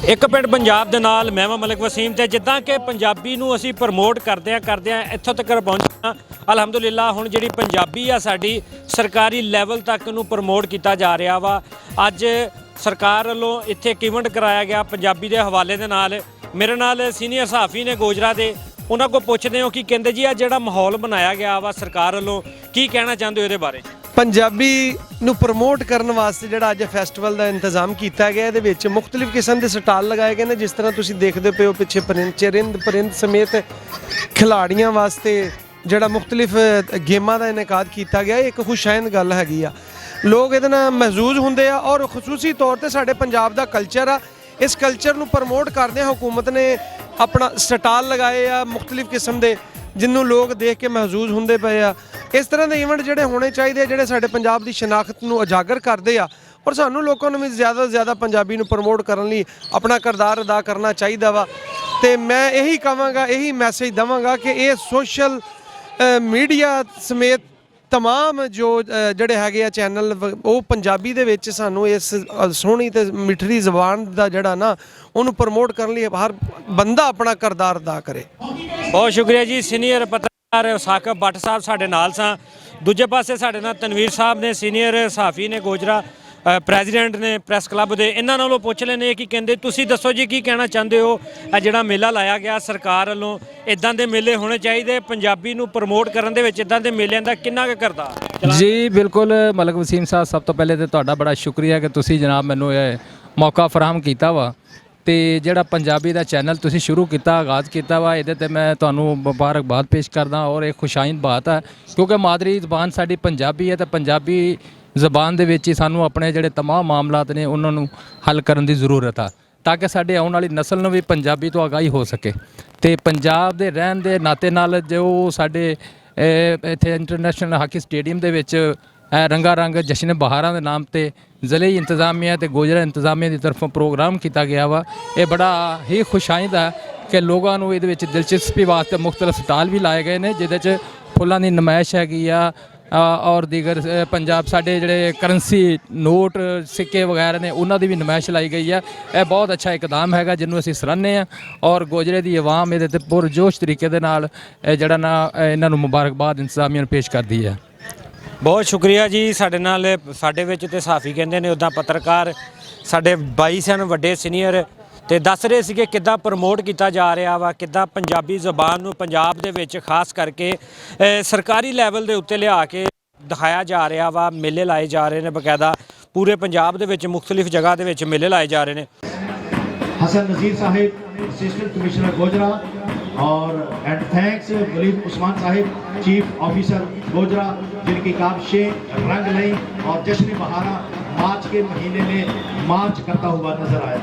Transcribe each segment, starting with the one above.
ਇੱਕ ਪਿੰਡ ਪੰਜਾਬ ਦੇ ਨਾਲ ਮੈਂ ਮਲਿਕ ਵਸੀਮ ਤੇ ਜਿੱਦਾਂ ਕਿ ਪੰਜਾਬੀ ਨੂੰ ਅਸੀਂ ਪ੍ਰਮੋਟ ਕਰਦੇ ਆ ਇੱਥੋਂ ਤੱਕ ਪਹੁੰਚਣਾ ਅਲਹਮਦੁਲਿਲਾ। ਹੁਣ ਜਿਹੜੀ ਪੰਜਾਬੀ ਆ ਸਾਡੀ ਸਰਕਾਰੀ ਲੈਵਲ ਤੱਕ ਨੂੰ ਪ੍ਰਮੋਟ ਕੀਤਾ ਜਾ ਰਿਹਾ ਵਾ। ਅੱਜ ਸਰਕਾਰ ਵੱਲੋਂ ਇੱਥੇ ਇੱਕ ਇਵੈਂਟ ਕਰਾਇਆ ਗਿਆ ਪੰਜਾਬੀ ਦੇ ਹਵਾਲੇ ਦੇ ਨਾਲ। ਮੇਰੇ ਨਾਲ ਸੀਨੀਅਰ ਸਹਾਫੀ ਨੇ ਗੋਜਰਾ ਦੇ, ਉਹਨਾਂ ਕੋਲ ਪੁੱਛਦੇ ਹੋ ਕਿ ਕਹਿੰਦੇ ਜੀ ਆ ਜਿਹੜਾ ਮਾਹੌਲ ਬਣਾਇਆ ਗਿਆ ਵਾ ਸਰਕਾਰ ਵੱਲੋਂ, ਕੀ ਕਹਿਣਾ ਚਾਹੁੰਦੇ ਹੋ ਇਹਦੇ ਬਾਰੇ? ਪੰਜਾਬੀ ਨੂੰ ਪ੍ਰਮੋਟ ਕਰਨ ਵਾਸਤੇ ਜਿਹੜਾ ਅੱਜ ਫੈਸਟੀਵਲ ਦਾ ਇੰਤਜ਼ਾਮ ਕੀਤਾ ਗਿਆ, ਇਹਦੇ ਵਿੱਚ ਮੁxtਲਿਫ ਕਿਸਮ ਦੇ ਸਟਾਲ ਲਗਾਏ ਗਏ ਨੇ। ਜਿਸ ਤਰ੍ਹਾਂ ਤੁਸੀਂ ਦੇਖਦੇ ਪਏ ਹੋ ਪਿੱਛੇ ਪਰਿੰਦ ਸਮੇਤ ਖਿਲਾੜੀਆਂ ਵਾਸਤੇ ਜਿਹੜਾ ਮੁxtਲਿਫ ਗੇਮਾਂ ਦਾ ਇਨਕਾਦ ਕੀਤਾ ਗਿਆ। ਇੱਕ ਖੁਸ਼ਾਇਨ ਗੱਲ ਹੈਗੀ ਆ, ਲੋਕ ਇਹਦੇ ਨਾਲ ਮਹਿਜ਼ੂਜ਼ ਹੁੰਦੇ ਆ ਔਰ ਖਸੂਸੀ ਤੌਰ ਤੇ ਸਾਡੇ ਪੰਜਾਬ ਦਾ ਕਲਚਰ ਆ, ਇਸ ਕਲਚਰ ਨੂੰ ਪ੍ਰਮੋਟ ਕਰਦਿਆਂ ਹੁਕੂਮਤ ਨੇ ਆਪਣਾ ਸਟਾਲ ਲਗਾਏ ਆ ਮੁxtਲਿਫ ਕਿਸਮ ਦੇ, ਜਿਹਨੂੰ ਲੋਕ ਦੇਖ ਕੇ ਮਹਿਜ਼ੂਜ਼ ਹੁੰਦੇ ਪਏ ਆ। ਇਸ ਤਰ੍ਹਾਂ ਦੇ ਇਵੈਂਟ ਜਿਹੜੇ ਹੋਣੇ ਚਾਹੀਦੇ, ਜਿਹੜੇ ਸਾਡੇ ਪੰਜਾਬ ਦੀ ਸ਼ਨਾਖਤ ਨੂੰ ਉਜਾਗਰ ਕਰਦੇ ਆ ਔਰ ਸਾਨੂੰ ਲੋਕਾਂ ਨੂੰ ਵੀ ਜ਼ਿਆਦਾ ਤੋਂ ਜ਼ਿਆਦਾ ਪੰਜਾਬੀ ਨੂੰ ਪ੍ਰਮੋਟ ਕਰਨ ਲਈ ਆਪਣਾ ਕਿਰਦਾਰ ਅਦਾ ਕਰਨਾ ਚਾਹੀਦਾ ਵਾ। ਤੇ ਮੈਂ ਇਹੀ ਕਹਾਂਗਾ, ਇਹੀ ਮੈਸੇਜ ਦੇਵਾਂਗਾ ਕਿ ਇਹ ਸੋਸ਼ਲ ਮੀਡੀਆ ਸਮੇਤ तमाम जो ਜਿਹੜੇ ਹੈਗੇ ਆ ਚੈਨਲ, ਉਹ ਪੰਜਾਬੀ ਦੇ ਵਿੱਚ ਸਾਨੂੰ ਇਸ ਸੋਹਣੀ ਤੇ ਮਿੱਠੜੀ ਜ਼ਬਾਨ ਦਾ ਜਿਹੜਾ ਨਾ ਉਹਨੂੰ ਪ੍ਰਮੋਟ ਕਰਨ ਲਈ ਹਰ ਬੰਦਾ ਆਪਣਾ ਕਿਰਦਾਰ ਅਦਾ ਕਰੇ। ਬਹੁਤ ਸ਼ੁਕਰੀਆ ਜੀ। ਸੀਨੀਅਰ ਪੱਤਰਕਾਰ ਸਾਕਬ ਬੱਟ ਸਾਹਿਬ ਸਾਡੇ ਨਾਲ ਸਾਂ। ਦੂਜੇ ਪਾਸੇ ਸਾਡੇ ਨਾਲ ਤਨਵੀਰ ਸਾਹਿਬ ਨੇ, ਸੀਨੀਅਰ ਸਹਾਫੀ ਨੇ ਗੋਜਰਾ, ਪ੍ਰੈਜ਼ੀਡੈਂਟ ਨੇ ਪ੍ਰੈਸ ਕਲੱਬ ਦੇ। ਇਹਨਾਂ ਨਾਲੋਂ ਪੁੱਛ ਲੈਂਦੇ ਕਿ ਕਹਿੰਦੇ ਤੁਸੀਂ ਦੱਸੋ ਜੀ ਕੀ ਕਹਿਣਾ ਚਾਹੁੰਦੇ ਹੋ? ਇਹ ਜਿਹੜਾ ਮੇਲਾ ਲਾਇਆ ਗਿਆ ਸਰਕਾਰ ਵੱਲੋਂ, ਇਦਾਂ ਦੇ ਮੇਲੇ ਹੋਣੇ ਚਾਹੀਦੇ, ਪੰਜਾਬੀ ਨੂੰ ਪ੍ਰਮੋਟ ਕਰਨ ਦੇ ਵਿੱਚ ਇਦਾਂ ਦੇ ਮੇਲਿਆਂ ਦਾ ਕਿੰਨਾ ਕੁ ਕਿਰਦਾਰ? ਜੀ ਬਿਲकुल ਮਲਿਕ ਵਸੀਮ ਸਾਹਿਬ, ਸਭ ਤੋਂ ਪਹਿਲੇ ਤਾਂ ਤੁਹਾਡਾ ਬੜਾ ਸ਼ੁਕਰੀਆ ਕਿ ਤੁਸੀਂ ਜਨਾਬ ਮੈਨੂੰ ਇਹ ਮੌਕਾ ਫਰਾਹਮ ਕੀਤਾ ਵਾ। ਤੇ ਜਿਹੜਾ ਪੰਜਾਬੀ ਦਾ ਚੈਨਲ ਤੁਸੀਂ ਸ਼ੁਰੂ ਕੀਤਾ, ਆਗਾਜ਼ ਕੀਤਾ ਵਾ, ਇਹਦੇ ਤੇ ਮੈਂ ਤੁਹਾਨੂੰ ਮੁਬਾਰਕਬਾਦ ਪੇਸ਼ ਕਰਦਾ ਔਰ ਇਹ ਖੁਸ਼ਾਇਨ ਬਾਤ ਹੈ ਕਿਉਂਕਿ ਮਾਦਰੀ ਜ਼ਬਾਨ ਸਾਡੀ ਪੰਜਾਬੀ ਹੈ ਤੇ ਪੰਜਾਬੀ ਜ਼ਬਾਨ ਦੇ ਵਿੱਚ ਹੀ ਸਾਨੂੰ ਆਪਣੇ ਜਿਹੜੇ तमाम ਮਾਮਲਾਤ ਨੇ ਉਹਨਾਂ ਨੂੰ ਹੱਲ ਕਰਨ ਦੀ ਜ਼ਰੂਰਤ ਆ, ਤਾਂ ਕਿ ਸਾਡੇ ਆਉਣ ਵਾਲੀ ਨਸਲ ਨੂੰ ਵੀ ਪੰਜਾਬੀ ਤੋਂ ਆਗਾਹੀ ਹੋ ਸਕੇ। ਤੇ ਪੰਜਾਬ ਦੇ ਰਹਿਣ ਦੇ ਨਾਤੇ ਨਾਲ ਜੋ ਸਾਡੇ ਇੱਥੇ ਇੰਟਰਨੈਸ਼ਨਲ ਹਾਕੀ ਸਟੇਡੀਅਮ ਦੇ ਵਿੱਚ ਰੰਗਾ ਰੰਗ ਜਸ਼ਨ ਬਹਾਰਾਂ ਦੇ ਨਾਮ ਤੇ ਜ਼ਿਲ੍ਹੇ ਇੰਤਜ਼ਾਮੀਆ ਤੇ ਗੋਜਰਾ ਇੰਤਜ਼ਾਮੀਆ ਦੀ ਤਰਫੋਂ ਪ੍ਰੋਗਰਾਮ ਕੀਤਾ ਗਿਆ ਵਾ। ਇਹ ਬੜਾ ਹੀ ਖੁਸ਼ਾਇੰਦ ਹੈ ਕਿ ਲੋਕਾਂ ਨੂੰ ਇਹਦੇ ਵਿੱਚ ਦਿਲਚਸਪੀ ਵਾਸਤੇ ਮੁxtਲਿਫ ਸਟਾਲ ਵੀ ਲਾਏ ਗਏ ਨੇ, ਜਿਹਦੇ 'ਚ ਫੁੱਲਾਂ ਦੀ ਨਮਾਇਸ਼ ਹੈਗੀ ਆ ਔਰ ਦੀਗਰ ਪੰਜਾਬ ਸਾਡੇ ਜਿਹੜੇ ਕਰੰਸੀ ਨੋਟ ਸਿੱਕੇ ਵਗੈਰਾ ਨੇ ਉਹਨਾਂ ਦੀ ਵੀ ਨਮਾਇਸ਼ ਲਾਈ ਗਈ ਆ। ਇਹ ਬਹੁਤ ਅੱਛਾ ਇਕਦਾਮ ਹੈਗਾ ਜਿਹਨੂੰ ਅਸੀਂ ਸਰਾਹਨੇ ਆ ਔਰ ਗੋਜਰੇ ਦੀ ਆਵਾਮ ਇਹਦੇ 'ਤੇ ਪੁਰਜੋਸ਼ ਤਰੀਕੇ ਦੇ ਨਾਲ ਜਿਹੜਾ ਨਾ ਇਹਨਾਂ ਨੂੰ ਮੁਬਾਰਕਬਾਦ ਇੰਤਜ਼ਾਮੀਆਂ ਨੂੰ ਪੇਸ਼ ਕਰਦੀ ਹੈ। ਬਹੁਤ ਸ਼ੁਕਰੀਆ ਜੀ। ਸਾਡੇ ਵਿੱਚ ਤੇ ਸਾਫੀ ਕਹਿੰਦੇ ਨੇ, ਉੱਦਾਂ ਪੱਤਰਕਾਰ ਸਾਡੇ ਬਾਈ ਸਨ ਵੱਡੇ ਸੀਨੀਅਰ, ਤੇ ਦੱਸ ਰਹੇ ਸੀਗੇ ਕਿੱਦਾਂ ਪ੍ਰਮੋਟ ਕੀਤਾ ਜਾ ਰਿਹਾ ਵਾ, ਕਿੱਦਾਂ ਪੰਜਾਬੀ ਜ਼ਬਾਨ ਨੂੰ ਪੰਜਾਬ ਦੇ ਵਿੱਚ ਖਾਸ ਕਰਕੇ ਸਰਕਾਰੀ ਲੈਵਲ ਦੇ ਉੱਤੇ ਲਿਆ ਕੇ ਦਿਖਾਇਆ ਜਾ ਰਿਹਾ ਵਾ। ਮੇਲੇ ਲਾਏ ਜਾ ਰਹੇ ਨੇ, ਬਕਾਇਦਾ ਪੂਰੇ ਪੰਜਾਬ ਦੇ ਵਿੱਚ ਮੁxtਲਿਫ ਜਗ੍ਹਾ ਦੇ ਵਿੱਚ ਮੇਲੇ ਲਾਏ ਜਾ ਰਹੇ ਨੇ। हसन नज़ीर साहिब, असिस्टेंट कमिश्नर गोजरा, और एंड थैंक्स वलीद उस्मान साहिब, चीफ ऑफिसर गोजरा, जिनकी काबशें रंग लाई और जश्न बहारा मार्च के महीने में मार्च करता हुआ नजर आया।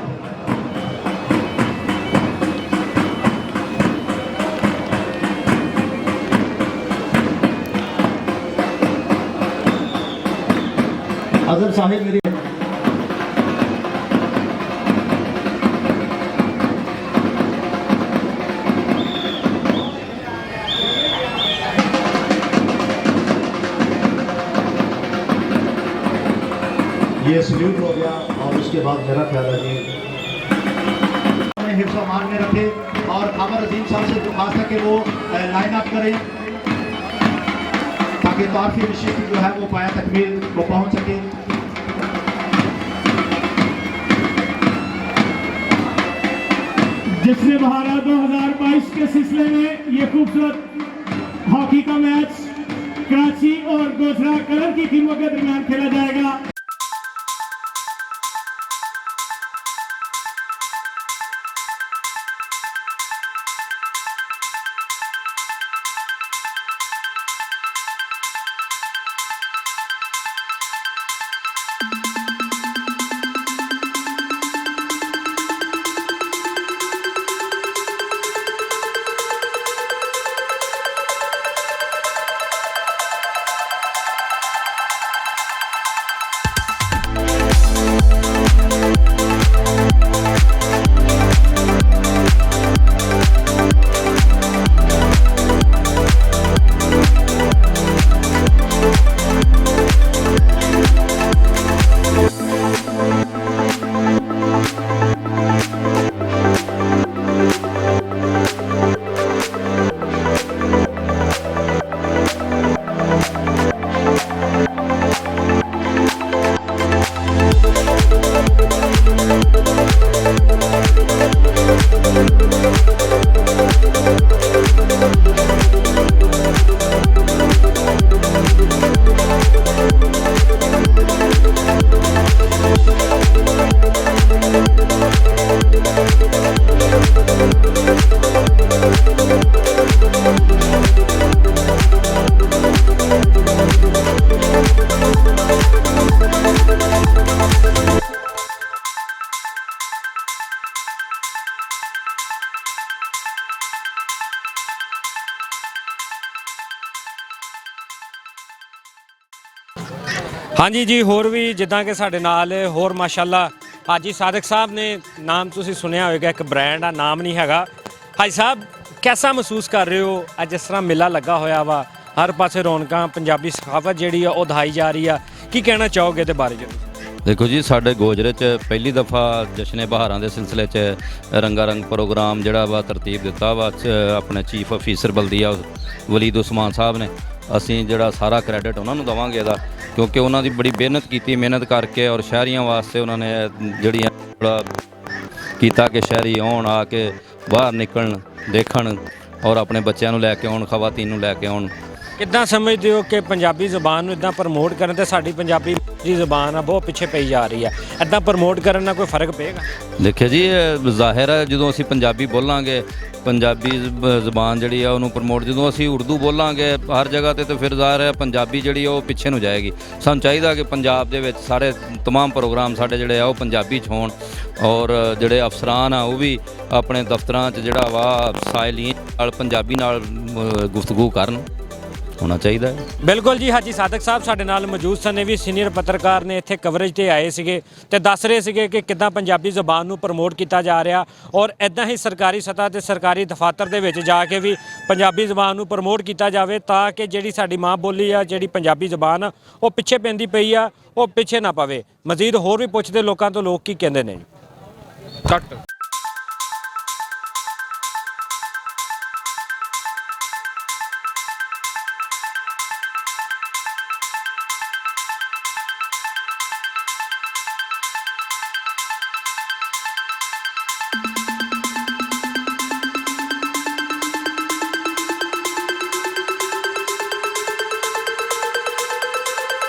अजहर साहिब मेरी ये सल्यूट हो गया और उसके बाद मेरा ख्याल है जी हिफ्ज़ अमान में रखे और अमर अजीम साहब से दरख्वास्त है कि वो लाइन अप करें ताकि तारीफ़ी नशीद जो है वो पाया तकमील को पहुंच सके। जिसने बहारा 2022 के सिलसिले में ये खूबसूरत हॉकी का मैच कराची और गोजरा कलर की टीमों के दरमियान खेला जाएगा। ਹਾਂਜੀ ਜੀ, ਹੋਰ ਵੀ ਜਿੱਦਾਂ ਕਿ ਸਾਡੇ ਨਾਲ ਹੋਰ ਮਾਸ਼ਾਅੱਲਾ ਹਾਜੀ ਸਾਦਕ ਸਾਹਿਬ ਨੇ, ਨਾਮ ਤੁਸੀਂ ਸੁਣਿਆ ਹੋਵੇਗਾ, ਇੱਕ ਬ੍ਰਾਂਡ ਆ, ਨਾਮ ਨਹੀਂ ਹੈਗਾ। ਹਾਜੀ ਸਾਹਿਬ, ਕੈਸਾ ਮਹਿਸੂਸ ਕਰ ਰਹੇ ਹੋ ਅੱਜ ਜਿਸ ਤਰ੍ਹਾਂ ਮੇਲਾ ਲੱਗਾ ਹੋਇਆ ਵਾ, ਹਰ ਪਾਸੇ ਰੌਣਕਾਂ, ਪੰਜਾਬੀ ਸਖਾਵਤ ਜਿਹੜੀ ਆ ਉਹ ਦਿਖਾਈ ਜਾ ਰਹੀ ਆ, ਕੀ ਕਹਿਣਾ ਚਾਹੋਗੇ ਇਹਦੇ ਬਾਰੇ ਜੀ? ਦੇਖੋ ਜੀ, ਸਾਡੇ ਗੋਜਰੇ 'ਚ ਪਹਿਲੀ ਦਫਾ ਜਸ਼ਨੇ ਬਹਾਰਾਂ ਦੇ ਸਿਲਸਿਲੇ 'ਚ ਰੰਗਾ ਰੰਗ ਪ੍ਰੋਗਰਾਮ ਜਿਹੜਾ ਵਾ ਤਰਤੀਬ ਦਿੱਤਾ ਵਾ ਆਪਣੇ ਚੀਫ ਅਫੀਸਰ ਬਲਦੀਆ ਵਲੀਦ ਉਸਮਾਨ ਸਾਹਿਬ ਨੇ। ਅਸੀਂ ਜਿਹੜਾ ਸਾਰਾ ਕ੍ਰੈਡਿਟ ਉਹਨਾਂ ਨੂੰ ਦੇਵਾਂਗੇ ਇਹਦਾ, ਕਿਉਂਕਿ ਉਹਨਾਂ ਦੀ ਬੜੀ ਮਿਹਨਤ ਕੀਤੀ, ਮਿਹਨਤ ਕਰਕੇ ਔਰ ਸ਼ਹਿਰੀਆਂ ਵਾਸਤੇ ਉਹਨਾਂ ਨੇ ਜਿਹੜੀਆਂ ਬੜਾ ਕੀਤਾ ਕਿ ਸ਼ਹਿਰੀ ਆਉਣ, ਆ ਕੇ ਬਾਹਰ ਨਿਕਲਣ, ਦੇਖਣ ਔਰ ਆਪਣੇ ਬੱਚਿਆਂ ਨੂੰ ਲੈ ਕੇ ਆਉਣ, ਖਵਾਤੀਨ ਨੂੰ ਲੈ ਕੇ ਆਉਣ। ਕਿੱਦਾਂ ਸਮਝਦੇ ਹੋ ਕਿ ਪੰਜਾਬੀ ਜ਼ੁਬਾਨ ਨੂੰ ਇਦਾਂ ਪ੍ਰਮੋਟ ਕਰਨ ਤੇ ਸਾਡੀ ਪੰਜਾਬੀ ਜਿਹੜੀ ਜ਼ੁਬਾਨ ਆ ਬਹੁਤ ਪਿੱਛੇ ਪਈ ਜਾ ਰਹੀ ਆ, ਇਦਾਂ ਪ੍ਰਮੋਟ ਕਰਨ ਨਾਲ ਕੋਈ ਫਰਕ ਪਏਗਾ? ਦੇਖਿਓ ਜੀ, ਜ਼ਾਹਿਰ ਹੈ ਜਦੋਂ ਅਸੀਂ ਪੰਜਾਬੀ ਬੋਲਾਂਗੇ, ਪੰਜਾਬੀ ਜ਼ੁਬਾਨ ਜਿਹੜੀ ਆ ਉਹਨੂੰ ਪ੍ਰਮੋਟ, ਜਦੋਂ ਅਸੀਂ ਉਰਦੂ ਬੋਲਾਂਗੇ ਹਰ ਜਗ੍ਹਾ ਤੇ ਫਿਰ ਜ਼ਾਹਿਰ ਹੈ ਪੰਜਾਬੀ ਜਿਹੜੀ ਉਹ ਪਿੱਛੇ ਨੂੰ ਜਾਏਗੀ। ਸਾਨੂੰ ਚਾਹੀਦਾ ਕਿ ਪੰਜਾਬ ਦੇ ਵਿੱਚ ਸਾਰੇ तमाम ਪ੍ਰੋਗਰਾਮ ਸਾਡੇ ਜਿਹੜੇ ਆ ਉਹ ਪੰਜਾਬੀ 'ਚ ਹੋਣ, ਔਰ ਜਿਹੜੇ ਅਫਸਰਾਨ ਆ ਉਹ ਵੀ ਆਪਣੇ ਦਫ਼ਤਰਾਂ 'ਚ ਜਿਹੜਾ ਵਾ ਸਾਇਲੀਨ ਨਾਲ ਪੰਜਾਬੀ ਨਾਲ ਗੁਫ਼ਤਗੂ ਕਰਨ, ਹੋਣਾ ਚਾਹੀਦਾ ਹੈ। ਬਿਲਕੁਲ ਜੀ, ਹਾਜੀ ਸਾਦਕ ਸਾਹਿਬ ਸਾਡੇ ਨਾਲ ਮੌਜੂਦ ਸਨ, ਇਹ ਵੀ ਸੀਨੀਅਰ ਪੱਤਰਕਾਰ ਨੇ, ਇੱਥੇ ਕਵਰੇਜ ਤੇ ਆਏ ਸੀਗੇ ਤੇ ਦੱਸ ਰਹੇ ਸੀਗੇ ਕਿ ਕਿੱਦਾਂ ਪੰਜਾਬੀ ਜ਼ੁਬਾਨ ਨੂੰ ਪ੍ਰਮੋਟ ਕੀਤਾ ਜਾ ਰਿਹਾ, ਔਰ ਇਦਾਂ ਹੀ ਸਰਕਾਰੀ ਸਤ੍ਹਾ ਤੇ ਸਰਕਾਰੀ ਦਫ਼ਾਤਰ ਦੇ ਵਿੱਚ ਜਾ ਕੇ ਵੀ ਪੰਜਾਬੀ ਜ਼ੁਬਾਨ ਨੂੰ ਪ੍ਰਮੋਟ ਕੀਤਾ ਜਾਵੇ, ਤਾਂ ਕਿ ਜਿਹੜੀ ਸਾਡੀ ਮਾਂ ਬੋਲੀ ਆ, ਜਿਹੜੀ ਪੰਜਾਬੀ ਜ਼ੁਬਾਨ ਆ, ਉਹ ਪਿੱਛੇ ਪੈਂਦੀ ਪਈ ਆ, ਉਹ ਪਿੱਛੇ ਨਾ ਪਵੇ। ਮਜ਼ੀਦ ਹੋਰ ਵੀ ਪੁੱਛਦੇ ਲੋਕਾਂ ਤੋਂ, ਲੋਕ ਕੀ ਕਹਿੰਦੇ ਨੇ ਜੀ।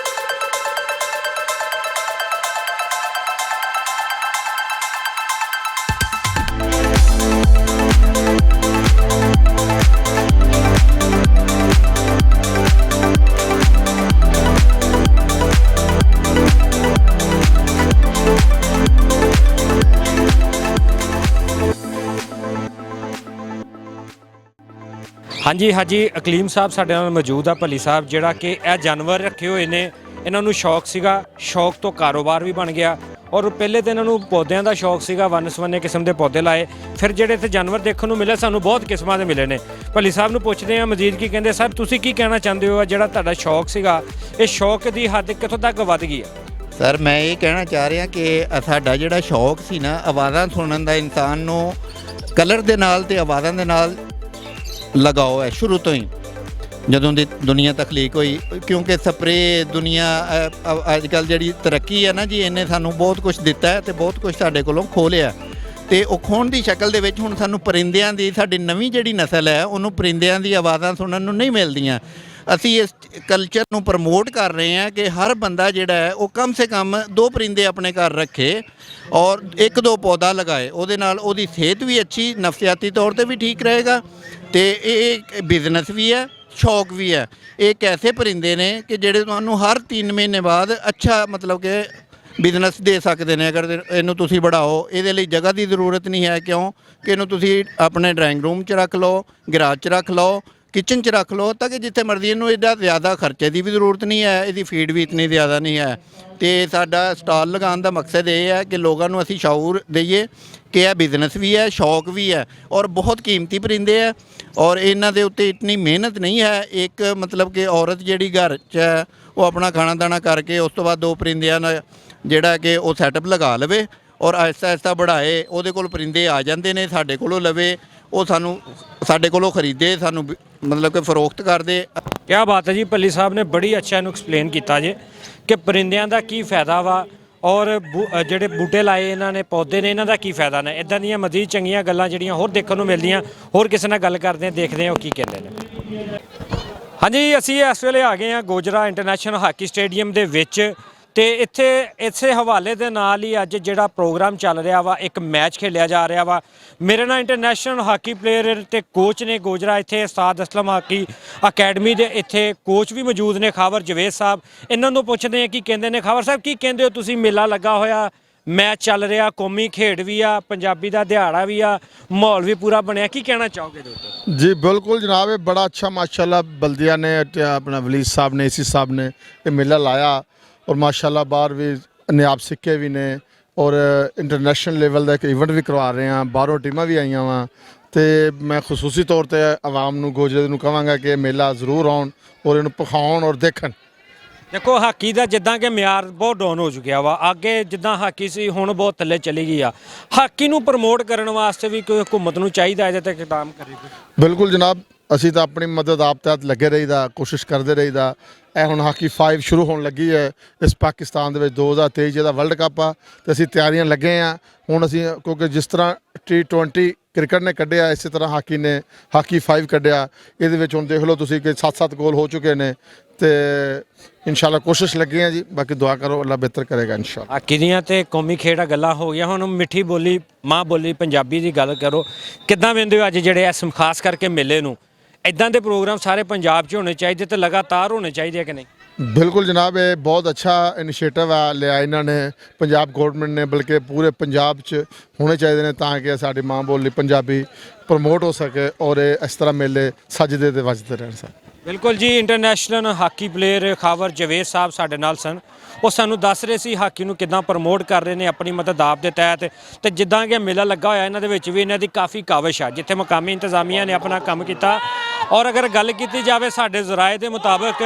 ਹਾਂਜੀ ਹਾਜੀ ਅਕਲੀਮ ਸਾਹਿਬ ਸਾਡੇ ਨਾਲ ਮੌਜੂਦ ਆ, ਭੱਲੀ ਸਾਹਿਬ, ਜਿਹੜਾ ਕਿ ਇਹ ਜਾਨਵਰ ਰੱਖੇ ਹੋਏ ਨੇ, ਇਹਨਾਂ ਨੂੰ ਸ਼ੌਕ ਸੀਗਾ, ਸ਼ੌਕ ਤੋਂ ਕਾਰੋਬਾਰ ਵੀ ਬਣ ਗਿਆ, ਔਰ ਪਹਿਲੇ ਤਾਂ ਇਹਨਾਂ ਨੂੰ ਪੌਦਿਆਂ ਦਾ ਸ਼ੌਕ ਸੀਗਾ, ਵੰਨ ਸਵੰਨੇ ਕਿਸਮ ਦੇ ਪੌਦੇ ਲਾਏ, ਫਿਰ ਜਿਹੜੇ ਇੱਥੇ ਜਾਨਵਰ ਦੇਖਣ ਨੂੰ ਮਿਲੇ ਸਾਨੂੰ ਬਹੁਤ ਕਿਸਮਾਂ ਦੇ ਮਿਲੇ ਨੇ। ਭੱਲੀ ਸਾਹਿਬ ਨੂੰ ਪੁੱਛਦੇ ਆ ਮਜ਼ੀਦ ਕੀ ਕਹਿੰਦੇ। ਸਰ, ਤੁਸੀਂ ਕੀ ਕਹਿਣਾ ਚਾਹੁੰਦੇ ਹੋ, ਜਿਹੜਾ ਤੁਹਾਡਾ ਸ਼ੌਕ ਸੀਗਾ, ਇਹ ਸ਼ੌਕ ਦੀ ਹੱਦ ਕਿੱਥੋਂ ਤੱਕ ਵੱਧ ਗਈ ਹੈ? ਸਰ, ਮੈਂ ਇਹ ਕਹਿਣਾ ਚਾਹ ਰਿਹਾ ਕਿ ਸਾਡਾ ਜਿਹੜਾ ਸ਼ੌਕ ਸੀ ਨਾ ਆਵਾਜ਼ਾਂ ਸੁਣਨ ਦਾ, ਇਨਸਾਨ ਨੂੰ ਕਲਰ ਦੇ ਨਾਲ ਤੇ ਆਵਾਜ਼ਾਂ ਦੇ ਨਾਲ ਲਗਾਓ ਹੈ ਸ਼ੁਰੂ ਤੋਂ ਹੀ, ਜਦੋਂ ਦੀ ਦੁਨੀਆ ਤਖਲੀਕ ਹੋਈ। ਕਿਉਂਕਿ ਸਪਰੇ ਦੁਨੀਆ ਅੱਜ ਕੱਲ੍ਹ ਜਿਹੜੀ ਤਰੱਕੀ ਹੈ ਨਾ ਜੀ, ਇਹਨੇ ਸਾਨੂੰ ਬਹੁਤ ਕੁਝ ਦਿੱਤਾ ਹੈ ਤੇ ਬਹੁਤ ਕੁਝ ਸਾਡੇ ਕੋਲੋਂ ਖੋਹ ਲਿਆ, ਤੇ ਉਹ ਖੋਹਣ ਦੀ ਸ਼ਕਲ ਦੇ ਵਿੱਚ ਹੁਣ ਸਾਨੂੰ ਪਰਿੰਦਿਆਂ ਦੀ, ਸਾਡੀ ਨਵੀਂ ਜਿਹੜੀ ਨਸਲ ਹੈ ਉਹਨੂੰ ਪਰਿੰਦਿਆਂ ਦੀ ਆਵਾਜ਼ਾਂ ਸੁਣਨ ਨੂੰ ਨਹੀਂ ਮਿਲਦੀਆਂ। ਅਸੀਂ ਇਸ ਕਲਚਰ ਨੂੰ ਪ੍ਰਮੋਟ ਕਰ ਰਹੇ ਹਾਂ ਕਿ ਹਰ ਬੰਦਾ ਜਿਹੜਾ ਹੈ ਉਹ ਕਮ ਸੇ ਕਮ 2 ਪਰਿੰਦੇ ਆਪਣੇ ਘਰ ਰੱਖੇ ਔਰ 1-2 ਪੌਦਾ ਲਗਾਏ, ਉਹਦੇ ਨਾਲ ਉਹਦੀ ਸਿਹਤ ਵੀ ਅੱਛੀ, ਨਫਸਿਆਤੀ ਤੌਰ ਤੇ ਵੀ ਠੀਕ ਰਹੇਗਾ, ਤੇ ਇਹ ਬਿਜ਼ਨਸ ਵੀ ਹੈ, ਸ਼ੌਕ ਵੀ ਹੈ। ਇਹ ਇੱਕ ਐਸੇ ਪਰਿੰਦੇ ਨੇ ਕਿ ਜਿਹੜੇ ਤੁਹਾਨੂੰ ਹਰ 3 ਮਹੀਨੇ ਬਾਅਦ ਅੱਛਾ ਮਤਲਬ ਕਿ ਬਿਜ਼ਨਸ ਦੇ ਸਕਦੇ ਨੇ, ਅਗਰ ਇਹਨੂੰ ਤੁਸੀਂ ਵਧਾਓ। ਇਹਦੇ ਲਈ ਜਗ੍ਹਾ ਦੀ ਜ਼ਰੂਰਤ ਨਹੀਂ ਹੈ, ਕਿਉਂ ਕਿ ਇਹਨੂੰ ਤੁਸੀਂ ਆਪਣੇ ਡਰਾਇੰਗ ਰੂਮ 'ਚ ਰੱਖ ਲਓ, ਗਰਾਜ 'ਚ ਰੱਖ ਲਓ, ਕਿਚਨ 'ਚ ਰੱਖ ਲਓ, ਤਾਂ ਕਿ ਜਿੱਥੇ ਮਰਜ਼ੀ। ਇਹਨੂੰ ਇਹਦਾ ਜ਼ਿਆਦਾ ਖਰਚੇ ਦੀ ਵੀ ਜ਼ਰੂਰਤ ਨਹੀਂ ਹੈ, ਇਹਦੀ ਫੀਡ ਵੀ ਇਤਨੀ ਜ਼ਿਆਦਾ ਨਹੀਂ ਹੈ। ਤੇ ਸਾਡਾ ਸਟਾਲ ਲਗਾਉਣ ਦਾ ਮਕਸਦ ਇਹ ਹੈ ਕਿ ਲੋਕਾਂ ਨੂੰ ਅਸੀਂ ਸ਼ਊਰ ਦਈਏ ਕਿ ਇਹ ਬਿਜ਼ਨਸ ਵੀ ਹੈ, ਸ਼ੌਕ ਵੀ ਹੈ, ਔਰ ਬਹੁਤ ਕੀਮਤੀ ਪਰਿੰਦੇ ਹੈ, ਔਰ ਇਹਨਾਂ ਦੇ ਉੱਤੇ ਇਤਨੀ ਮਿਹਨਤ ਨਹੀਂ ਹੈ। ਇੱਕ ਮਤਲਬ ਕਿ ਔਰਤ ਜਿਹੜੀ ਘਰ 'ਚ ਹੈ ਉਹ ਆਪਣਾ ਖਾਣਾ ਦਾਣਾ ਕਰਕੇ ਉਸ ਤੋਂ ਬਾਅਦ 2 ਪਰਿੰਦਿਆਂ ਨਾਲ ਜਿਹੜਾ ਕਿ ਉਹ ਸੈਟਅਪ ਲਗਾ ਲਵੇ ਔਰ ਆਹਿਸਤਾ ਆਹਿਸਤਾ बढ़ाए, ਉਹਦੇ ਕੋਲ ਪਰਿੰਦੇ ਆ ਜਾਂਦੇ ਨੇ, ਸਾਡੇ ਕੋਲੋਂ ਲਵੇ, ਉਹ ਸਾਨੂੰ ਸਾਡੇ ਕੋਲੋਂ ਖਰੀਦੇ, ਸਾਨੂੰ ਮਤਲਬ ਕਿ ਫਰੋਖਤ ਕਰਦੇ। ਕਿਆ ਬਾਤ ਹੈ ਜੀ, ਭੱਲੀ ਸਾਹਿਬ ਨੇ ਬੜੀ ਅੱਛਾ ਇਹਨੂੰ ਐਕਸਪਲੇਨ ਕੀਤਾ ਜੇ ਕਿ ਪਰਿੰਦਿਆਂ ਦਾ ਕੀ ਫਾਇਦਾ ਵਾ, ਔਰ ਜਿਹੜੇ ਬੂਟੇ ਲਾਏ ਇਹਨਾਂ ਨੇ, ਪੌਦੇ ਨੇ, ਇਹਨਾਂ ਦਾ ਕੀ ਫਾਇਦਾ ਨੇ। ਇਦਾਂ ਦੀਆਂ ਮਜ਼ੀਦ ਚੰਗੀਆਂ ਗੱਲਾਂ ਜਿਹੜੀਆਂ ਹੋਰ ਦੇਖਣ ਨੂੰ ਮਿਲਦੀਆਂ। ਹੋਰ ਕਿਸੇ ਨਾਲ ਗੱਲ ਕਰਦੇ ਹਾਂ, ਦੇਖਦੇ ਹਾਂ ਉਹ ਕੀ ਕਹਿੰਦੇ ਨੇ। ਹਾਂਜੀ, ਅਸੀਂ ਇਸ ਵੇਲੇ ਆ ਗਏ ਹਾਂ ਗੋਜਰਾ ਇੰਟਰਨੈਸ਼ਨਲ ਹਾਕੀ ਸਟੇਡੀਅਮ ਦੇ ਵਿੱਚ, ਤੇ ਇੱਥੇ ਇਸੇ ਹਵਾਲੇ ਦੇ ਨਾਲ ਹੀ ਅੱਜ ਜਿਹੜਾ ਪ੍ਰੋਗਰਾਮ ਚੱਲ ਰਿਹਾ ਵਾ, ਇੱਕ ਮੈਚ ਖੇਡਿਆ ਜਾ ਰਿਹਾ ਵਾ। ਮੇਰੇ ਨਾਲ ਇੰਟਰਨੈਸ਼ਨਲ ਹਾਕੀ ਪਲੇਅਰ ਤੇ ਕੋਚ ਨੇ ਗੋਜਰਾ, ਇੱਥੇ ਉਸਤਾਦ ਅਸਲਮ ਹਾਕੀ ਅਕੈਡਮੀ ਦੇ ਇੱਥੇ ਕੋਚ ਵੀ ਮੌਜੂਦ ਨੇ, ਖਾਵਰ ਜਵੇਦ ਸਾਹਿਬ। ਇਹਨਾਂ ਨੂੰ ਪੁੱਛਦੇ ਹਾਂ ਕੀ ਕਹਿੰਦੇ ਨੇ। ਖਾਵਰ ਸਾਹਿਬ, ਕੀ ਕਹਿੰਦੇ ਹੋ ਤੁਸੀਂ? ਮੇਲਾ ਲੱਗਾ ਹੋਇਆ, ਮੈਚ ਚੱਲ ਰਿਹਾ, ਕੌਮੀ ਖੇਡ ਵੀ ਆ, ਪੰਜਾਬੀ ਦਾ ਦਿਹਾੜਾ ਵੀ ਆ, ਮਾਹੌਲ ਵੀ ਪੂਰਾ ਬਣਿਆ, ਕੀ ਕਹਿਣਾ ਚਾਹੋਗੇ ਦੋਸਤੋ? जी बिल्कुल जनाब, बड़ा अच्छा माशाल्लाह बल्दिया ने अपना वलीद साहब ने, इसी साहब ने ये मेला लाया ਔਰ ਮਾਸ਼ਾਅੱਲਾ ਬਾਹਰ ਵੀ ਨਿਆਬ ਸਿੱਕੇ ਵੀ ਨੇ ਔਰ ਇੰਟਰਨੈਸ਼ਨਲ ਲੈਵਲ ਦਾ ਇੱਕ ਇਵੈਂਟ ਵੀ ਕਰਵਾ ਰਹੇ ਹਾਂ, ਬਾਹਰੋਂ ਟੀਮਾਂ ਵੀ ਆਈਆਂ ਵਾ। ਤੇ ਮੈਂ ਖਸੂਸੀ ਤੌਰ ਤੇ ਆਵਾਮ ਨੂੰ ਗੋਜਰੇ ਨੂੰ ਕਹਾਂਗਾ ਕਿ ਇਹ ਮੇਲਾ ਜ਼ਰੂਰ ਆਉਣ ਔਰ ਇਹਨੂੰ ਪਖਾਉਣ ਔਰ ਦੇਖਣ। ਦੇਖੋ ਹਾਕੀ ਦਾ ਜਿੱਦਾਂ ਕਿ ਮਿਆਰ ਬਹੁਤ ਡਾਊਨ ਹੋ ਚੁੱਕਿਆ ਵਾ, ਅੱਗੇ ਜਿੱਦਾਂ ਹਾਕੀ ਸੀ ਹੁਣ ਬਹੁਤ ਥੱਲੇ ਚਲੀ ਗਈ ਆ। ਹਾਕੀ ਨੂੰ ਪ੍ਰਮੋਟ ਕਰਨ ਵਾਸਤੇ ਵੀ ਕੋਈ ਹੁਕੂਮਤ ਨੂੰ ਚਾਹੀਦਾ ਇਹਦੇ ਤੇ ਕੰਮ ਕਰੇ। ਬਿਲਕੁਲ ਜਨਾਬ, ਅਸੀਂ ਤਾਂ ਆਪਣੀ ਮਦਦ ਆਪ ਤਹਿਤ ਲੱਗੇ ਰਹੀਦਾ, ਕੋਸ਼ਿਸ਼ ਕਰਦੇ ਰਹੀਦਾ। ਇਹ ਹੁਣ ਹਾਕੀ 5 ਸ਼ੁਰੂ ਹੋਣ ਲੱਗੀ ਹੈ ਇਸ ਪਾਕਿਸਤਾਨ ਦੇ ਵਿੱਚ 2023 ਜਿਹਦਾ ਵਰਲਡ ਕੱਪ ਆ, ਤੇ ਅਸੀਂ ਤਿਆਰੀਆਂ ਲੱਗੇ ਆ। ਹੁਣ ਅਸੀਂ ਕਿਉਂਕਿ ਜਿਸ ਤਰ੍ਹਾਂ T20 ਕ੍ਰਿਕਟ ਨੇ ਕੱਢਿਆ, ਇਸੇ ਤਰ੍ਹਾਂ ਹਾਕੀ ਨੇ ਹਾਕੀ 5 ਕੱਢਿਆ। ਇਹਦੇ ਵਿੱਚ ਹੁਣ ਦੇਖ ਲਓ ਤੁਸੀਂ ਕਿ 7-7 ਗੋਲ ਹੋ ਚੁੱਕੇ ਨੇ ਤੇ ਇਨਸ਼ਾਅੱਲਾ ਕੋਸ਼ਿਸ਼ ਲੱਗੇ ਆ ਜੀ। ਬਾਕੀ ਦੁਆ ਕਰੋ, ਅੱਲਾ ਬਿਹਤਰ ਕਰੇਗਾ ਇਨਸ਼ਾਅੱਲਾ। ਹਾਕੀ ਦੀਆਂ ਤੇ ਕੌਮੀ ਖੇਡਾਂ ਗੱਲਾਂ ਹੋ ਗਈਆਂ, ਹੁਣ ਮਿੱਠੀ ਬੋਲੀ ਮਾਂ ਬੋਲੀ ਪੰਜਾਬੀ ਦੀ ਗੱਲ ਕਰੋ। ਕਿੱਦਾਂ ਵੇਂਦੇ ਹੋ ਅੱਜ ਜਿਹੜੇ ਇਸ ਖਾਸ ਕਰਕੇ ਮੇਲੇ ਨੂੰ? ਇਦਾਂ ਦੇ ਪ੍ਰੋਗਰਾਮ ਸਾਰੇ ਪੰਜਾਬ 'ਚ ਹੋਣੇ ਚਾਹੀਦੇ ਤੇ ਲਗਾਤਾਰ ਹੋਣੇ ਚਾਹੀਦੇ ਕਿ ਨਹੀਂ? ਬਿਲਕੁਲ ਜਨਾਬ, ਇਹ ਬਹੁਤ ਅੱਛਾ ਇਨੀਸ਼ੀਏਟਿਵ ਆ ਲਿਆ ਇਹਨਾਂ ਨੇ, ਪੰਜਾਬ ਗਵਰਨਮੈਂਟ ਨੇ, ਬਲਕਿ ਪੂਰੇ ਪੰਜਾਬ 'ਚ ਹੋਣੇ ਚਾਹੀਦੇ ਨੇ ਤਾਂ ਕਿ ਸਾਡੀ ਮਾਂ ਬੋਲੀ ਪੰਜਾਬੀ ਪ੍ਰਮੋਟ ਹੋ ਸਕੇ ਔਰ ਇਹ ਇਸ ਤਰ੍ਹਾਂ ਮੇਲੇ ਸੱਜਦੇ ਤੇ ਵੱਜਦੇ ਰਹਿਣ ਸਰ। ਬਿਲਕੁਲ ਜੀ, ਇੰਟਰਨੈਸ਼ਨਲ ਹਾਕੀ ਪਲੇਅਰ ਖਾਵਰ ਜਵੇਦ ਸਾਹਿਬ ਸਾਡੇ ਨਾਲ ਸਨ। ਉਹ ਸਾਨੂੰ ਦੱਸ ਰਹੇ ਸੀ ਹਾਕੀ ਨੂੰ ਕਿੱਦਾਂ ਪ੍ਰਮੋਟ ਕਰ ਰਹੇ ਨੇ ਆਪਣੀ ਮਦਦ ਆਪ ਦੇ ਤਹਿਤ। ਤੇ ਜਿੱਦਾਂ ਕਿ ਮੇਲਾ ਲੱਗਾ ਹੋਇਆ ਇਹਨਾਂ ਦੇ ਵਿੱਚ ਵੀ ਇਹਨਾਂ ਦੀ ਕਾਫੀ ਕਾਵਿਸ਼ ਆ, ਜਿੱਥੇ ਮਕਾਮੀ ਇੰਤਜ਼ਾਮੀਆਂ ਨੇ ਆਪਣਾ ਕੰਮ ਕੀਤਾ। ਔਰ ਅਗਰ ਗੱਲ ਕੀਤੀ ਜਾਵੇ ਸਾਡੇ ਜ਼ਰਾਏ ਦੇ ਮੁਤਾਬਕ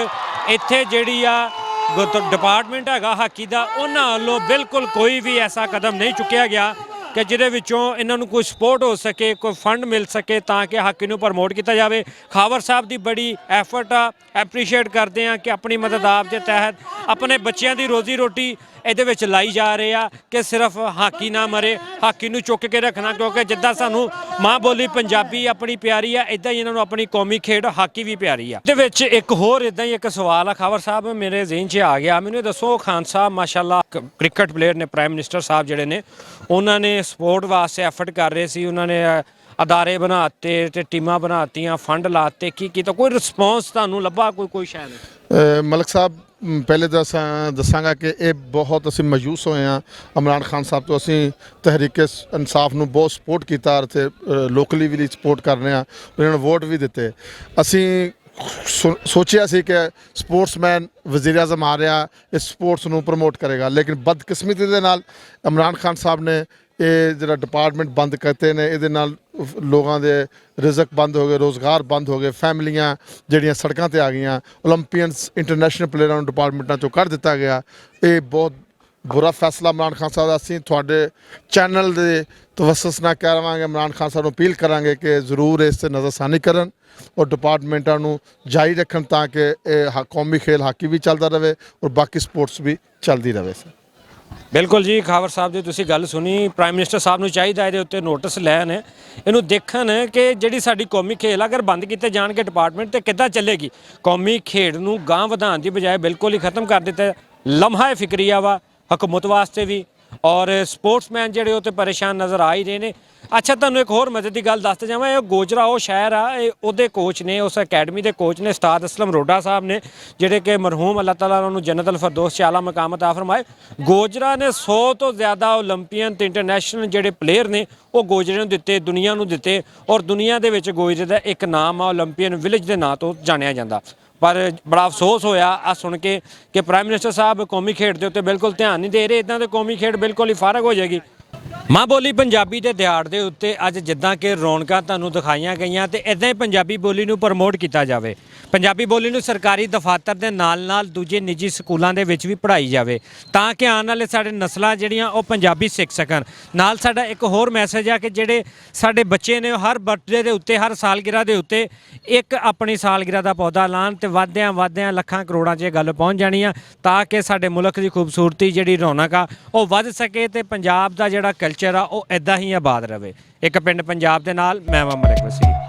ਇੱਥੇ ਜਿਹੜੀ ਆ ਡਿਪਾਰਟਮੈਂਟ ਹੈਗਾ ਹਾਕੀ ਦਾ, ਉਹਨਾਂ ਵੱਲੋਂ ਬਿਲਕੁਲ ਕੋਈ ਵੀ ਐਸਾ ਕਦਮ ਨਹੀਂ ਚੁੱਕਿਆ ਗਿਆ ਕਿ ਜਿਹਦੇ ਵਿੱਚੋਂ ਇਹਨਾਂ ਨੂੰ ਕੋਈ ਸਪੋਰਟ ਹੋ ਸਕੇ, ਕੋਈ ਫੰਡ ਮਿਲ ਸਕੇ ਤਾਂ ਕਿ ਹਾਕੀ ਨੂੰ ਪ੍ਰਮੋਟ ਕੀਤਾ ਜਾਵੇ। ਖਾਵਰ ਸਾਹਿਬ ਦੀ ਬੜੀ ਐਫਰਟ ਆ, ਐਪਰੀਸ਼ੀਏਟ ਕਰਦੇ ਆ ਕਿ ਆਪਣੀ ਮਦਦ ਆਪ ਦੇ ਤਹਿਤ ਆਪਣੇ ਬੱਚਿਆਂ ਦੀ ਰੋਜ਼ੀ ਰੋਟੀ ਇਹਦੇ ਵਿੱਚ ਲਾਈ ਜਾ ਰਹੇ ਆ ਕਿ ਸਿਰਫ ਹਾਕੀ ਨਾ ਮਰੇ, ਹਾਕੀ ਨੂੰ ਚੁੱਕ ਕੇ ਰੱਖਣਾ। ਕਿਉਂਕਿ ਜਿੱਦਾਂ ਸਾਨੂੰ ਮਾਂ ਬੋਲੀ ਪੰਜਾਬੀ ਆਪਣੀ ਪਿਆਰੀ ਆ, ਇਦਾਂ ਹੀ ਇਹਨਾਂ ਨੂੰ ਆਪਣੀ ਕੌਮੀ ਖੇਡ ਹਾਕੀ ਵੀ ਪਿਆਰੀ ਆ। ਇਹਦੇ ਵਿੱਚ ਇੱਕ ਹੋਰ ਇਦਾਂ ਹੀ ਇੱਕ ਸਵਾਲ ਆ ਖਾਵਰ ਸਾਹਿਬ, ਮੇਰੇ ਜ਼ਿਹਨ 'ਚ ਆ ਗਿਆ। ਮੈਨੂੰ ਇਹ ਦੱਸੋ, ਖਾਨ ਸਾਹਿਬ ਮਾਸ਼ਾਅੱਲਾ ਕ੍ਰਿਕਟ ਪਲੇਅਰ ਨੇ, ਪ੍ਰਾਈਮ ਮਿਨਿਸਟਰ ਸਾਹਿਬ ਜਿਹੜੇ ਨੇ ਉਹਨਾਂ ਨੇ ਸਪੋਰਟ ਵਾਸਤੇ ਐਫਰਟ ਕਰ ਰਹੇ ਸੀ, ਉਹਨਾਂ ਨੇ ਅਦਾਰੇ ਬਣਾਤੇ ਤੇ ਟੀਮਾਂ ਬਣਾਤੀਆਂ, ਫੰਡ ਲਾਤੇ, ਕੀ ਕੀਤਾ? ਕੋਈ ਰਿਸਪੌਂਸ ਤੁਹਾਨੂੰ ਲੱਭਾ? ਕੋਈ ਸ਼ਾਇਦ ਮਲਕ ਸਾਹਿਬ ਪਹਿਲੇ ਤਾਂ ਦੱਸਾਂਗਾ ਕਿ ਇਹ ਬਹੁਤ ਅਸੀਂ ਮਾਯੂਸ ਹੋਏ ਹਾਂ ਇਮਰਾਨ ਖਾਨ ਸਾਹਿਬ ਤੋਂ। ਅਸੀਂ ਤਹਿਰੀਕ ਇਨਸਾਫ ਨੂੰ ਬਹੁਤ ਸਪੋਰਟ ਕੀਤਾ ਅਤੇ ਲੋਕਲੀ ਵੀ ਸਪੋਰਟ ਕਰ ਰਹੇ ਹਾਂ, ਉਹਨਾਂ ਨੂੰ ਵੋਟ ਵੀ ਦਿੱਤੇ। ਅਸੀਂ ਸੋਚਿਆ ਸੀ ਕਿ ਸਪੋਰਟਸਮੈਨ ਵਜ਼ੀਰ ਆਜ਼ਮ ਆ ਰਿਹਾ, ਇਸ ਸਪੋਰਟਸ ਨੂੰ ਪ੍ਰਮੋਟ ਕਰੇਗਾ, ਲੇਕਿਨ ਬਦਕਿਸਮਤੀ ਦੇ ਨਾਲ ਇਮਰਾਨ ਖਾਨ ਸਾਹਿਬ ਨੇ ਇਹ ਜਿਹੜਾ ਡਿਪਾਰਟਮੈਂਟ ਬੰਦ ਕਰਤੇ ਨੇ, ਇਹਦੇ ਨਾਲ ਲੋਕਾਂ ਦੇ ਰਿਜ਼ਕ ਬੰਦ ਹੋ ਗਏ, ਰੋਜ਼ਗਾਰ ਬੰਦ ਹੋ ਗਏ, ਫੈਮਲੀਆਂ ਜਿਹੜੀਆਂ ਸੜਕਾਂ ਤੇ ਆ ਗਈਆਂ, ਓਲੰਪੀਅਨਸ ਇੰਟਰਨੈਸ਼ਨਲ ਪਲੇਅਰਾਂ ਨੂੰ ਡਿਪਾਰਟਮੈਂਟਾਂ ਚੋਂ ਕੱਢ ਦਿੱਤਾ ਗਿਆ। ਇਹ ਬਹੁਤ ਬੁਰਾ ਫੈਸਲਾ ਇਮਰਾਨ ਖਾਨ ਸਾਹਿਬ ਦਾ। ਅਸੀਂ ਤੁਹਾਡੇ ਚੈਨਲ ਦੇ ਤਵੱਸਸ ਨਾਲ ਕਹਿ ਰਹਾਂਗੇ, ਇਮਰਾਨ ਖਾਨ ਸਾਹਿਬ ਨੂੰ ਅਪੀਲ ਕਰਾਂਗੇ ਕਿ ਜ਼ਰੂਰ ਇਸ 'ਤੇ ਨਜ਼ਰਸਾਨੀ ਕਰਨ ਔਰ ਡਿਪਾਰਟਮੈਂਟਾਂ ਨੂੰ ਜਾਰੀ ਰੱਖਣ ਤਾਂ ਕਿ ਇਹ ਕੌਮੀ ਖੇਲ ਹਾਕੀ ਵੀ ਚੱਲਦਾ ਰਹੇ ਔਰ ਬਾਕੀ ਸਪੋਰਟਸ ਵੀ ਚੱਲਦੀ ਰਹੇ। ਬਿਲਕੁਲ ਜੀ, ਖਾਵਰ ਸਾਹਿਬ ਦੀ ਤੁਸੀਂ ਗੱਲ ਸੁਣੀ। ਪ੍ਰਾਈਮ ਮਿਨਿਸਟਰ ਸਾਹਿਬ ਨੂੰ ਚਾਹੀਦਾ ਇਹਦੇ ਉੱਤੇ ਨੋਟਿਸ ਲੈਣ, ਇਹਨੂੰ ਦੇਖਣ ਕਿ ਜਿਹੜੀ ਸਾਡੀ ਕੌਮੀ ਖੇਲ ਅਗਰ ਬੰਦ ਕੀਤੇ ਜਾਣਗੇ ਡਿਪਾਰਟਮੈਂਟ ਤੇ ਕਿੱਦਾਂ ਚੱਲੇਗੀ। ਕੌਮੀ ਖੇਡ ਨੂੰ ਗਾਂਹ ਵਧਾਉਣ ਦੀ ਬਜਾਏ ਬਿਲਕੁਲ ਹੀ ਖਤਮ ਕਰ ਦਿੱਤਾ। ਲਮਹਾ ਫਿਕਰੀਆ ਵਾ ਹਕੂਮਤ ਵਾਸਤੇ ਵੀ, ਔਰ ਸਪੋਰਟਸਮੈਨ ਜਿਹੜੇ ਉਹ ਤੇ ਪਰੇਸ਼ਾਨ ਨਜ਼ਰ ਆ ਹੀ ਰਹੇ ਨੇ। ਅੱਛਾ, ਤੁਹਾਨੂੰ ਇੱਕ ਹੋਰ ਮਜ਼ੇ ਦੀ ਗੱਲ ਦੱਸਦੇ ਜਾਵਾਂ, ਇਹ ਗੋਜਰਾ ਉਹ ਸ਼ਹਿਰ ਆ, ਇਹ ਉਹਦੇ ਕੋਚ ਨੇ, ਉਸ ਅਕੈਡਮੀ ਦੇ ਕੋਚ ਨੇ ਉਸਤਾਦ ਅਸਲਮ ਰੋਡਾ ਸਾਹਿਬ ਨੇ, ਜਿਹੜੇ ਕਿ ਮਰਹੂਮ ਅੱਲਾਹ ਤਾਲਾ ਉਹਨਾਂ ਨੂੰ ਜੰਨਤ ਅਲ ਫਿਰਦੌਸ 'ਚ ਆਲਾ ਮਕਾਮ ਅਤਾ ਫਰਮਾਏ। ਗੋਜਰਾ ਨੇ 100 ਤੋਂ ਜ਼ਿਆਦਾ ਓਲੰਪੀਅਨ ਤੇ ਇੰਟਰਨੈਸ਼ਨਲ ਜਿਹੜੇ ਪਲੇਅਰ ਨੇ ਉਹ ਗੋਜਰੇ ਨੂੰ ਦਿੱਤੇ, ਦੁਨੀਆ ਨੂੰ ਦਿੱਤੇ। ਔਰ ਦੁਨੀਆ ਦੇ ਵਿੱਚ ਗੋਜਰੇ ਦਾ ਇੱਕ ਨਾਮ ਆ, ਓਲੰਪੀਅਨ ਵਿਲੇਜ ਦੇ ਨਾਂ ਤੋਂ ਜਾਣਿਆ ਜਾਂਦਾ। ਪਰ ਬੜਾ ਅਫਸੋਸ ਹੋਇਆ ਆ ਸੁਣ ਕੇ ਕਿ ਪ੍ਰਾਈਮ ਮਿਨਿਸਟਰ ਸਾਹਿਬ ਕੌਮੀ ਖੇਡ ਦੇ ਉੱਤੇ ਬਿਲਕੁਲ ਧਿਆਨ ਨਹੀਂ ਦੇ ਰਹੇ। ਇੱਦਾਂ ਦੇ ਕੌਮੀ ਖੇਡ ਬਿਲਕੁਲ ਹੀ ਫਾਰਗ ਹੋ ਜਾਏਗੀ। ਮਾਂ ਬੋਲੀ ਪੰਜਾਬੀ ਦੇ ਦਿਹਾੜ ਦੇ ਉੱਤੇ ਅੱਜ ਜਿੱਦਾਂ ਕਿ ਰੌਣਕਾਂ ਤੁਹਾਨੂੰ ਦਿਖਾਈਆਂ ਗਈਆਂ ਤੇ ਇਦਾਂ ਹੀ ਪੰਜਾਬੀ ਬੋਲੀ ਨੂੰ ਪ੍ਰਮੋਟ ਕੀਤਾ ਜਾਵੇ। ਪੰਜਾਬੀ ਬੋਲੀ ਨੂੰ ਸਰਕਾਰੀ ਦਫ਼ਾਤਰ ਦੇ ਨਾਲ ਦੂਜੇ ਨਿੱਜੀ ਸਕੂਲਾਂ ਦੇ ਵਿੱਚ ਵੀ ਪੜ੍ਹਾਈ ਜਾਵੇ ਤਾਂ ਕਿ ਆਉਣ ਵਾਲੇ ਸਾਡੇ ਨਸਲਾਂ ਜਿਹੜੀਆਂ ਉਹ ਪੰਜਾਬੀ ਸਿੱਖ ਸਕਣ। ਨਾਲ ਸਾਡਾ ਇੱਕ ਹੋਰ ਮੈਸੇਜ ਆ ਕਿ ਜਿਹੜੇ ਸਾਡੇ ਬੱਚੇ ਨੇ ਹਰ ਬਰਥਡੇ ਦੇ ਉੱਤੇ, ਹਰ ਸਾਲਗਿਰਾ ਦੇ ਉੱਤੇ ਇੱਕ ਆਪਣੀ ਸਾਲਗਿਰਾ ਦਾ ਪੌਦਾ ਲਾਉਣ ਤੇ ਵੱਧਦਿਆਂ ਲੱਖਾਂ ਕਰੋੜਾਂ 'ਚ ਇਹ ਗੱਲ ਪਹੁੰਚ ਜਾਣੀ ਆ ਤਾਂ ਕਿ ਸਾਡੇ ਮੁਲਕ ਦੀ ਖੂਬਸੂਰਤੀ ਜਿਹੜੀ ਰੌਣਕ ਆ ਉਹ ਵੱਧ ਸਕੇ ਤੇ ਪੰਜਾਬ ਦਾ ਜਿਹੜਾ ਕਲਚਰ ਆ ਉਹ ਇੱਦਾਂ ਹੀ ਆਬਾਦ ਰਹੇ। ਇੱਕ ਪਿੰਡ ਪੰਜਾਬ ਦੇ ਨਾਲ ਮੈਂ ਮਲਕ ਵਸੀਮ।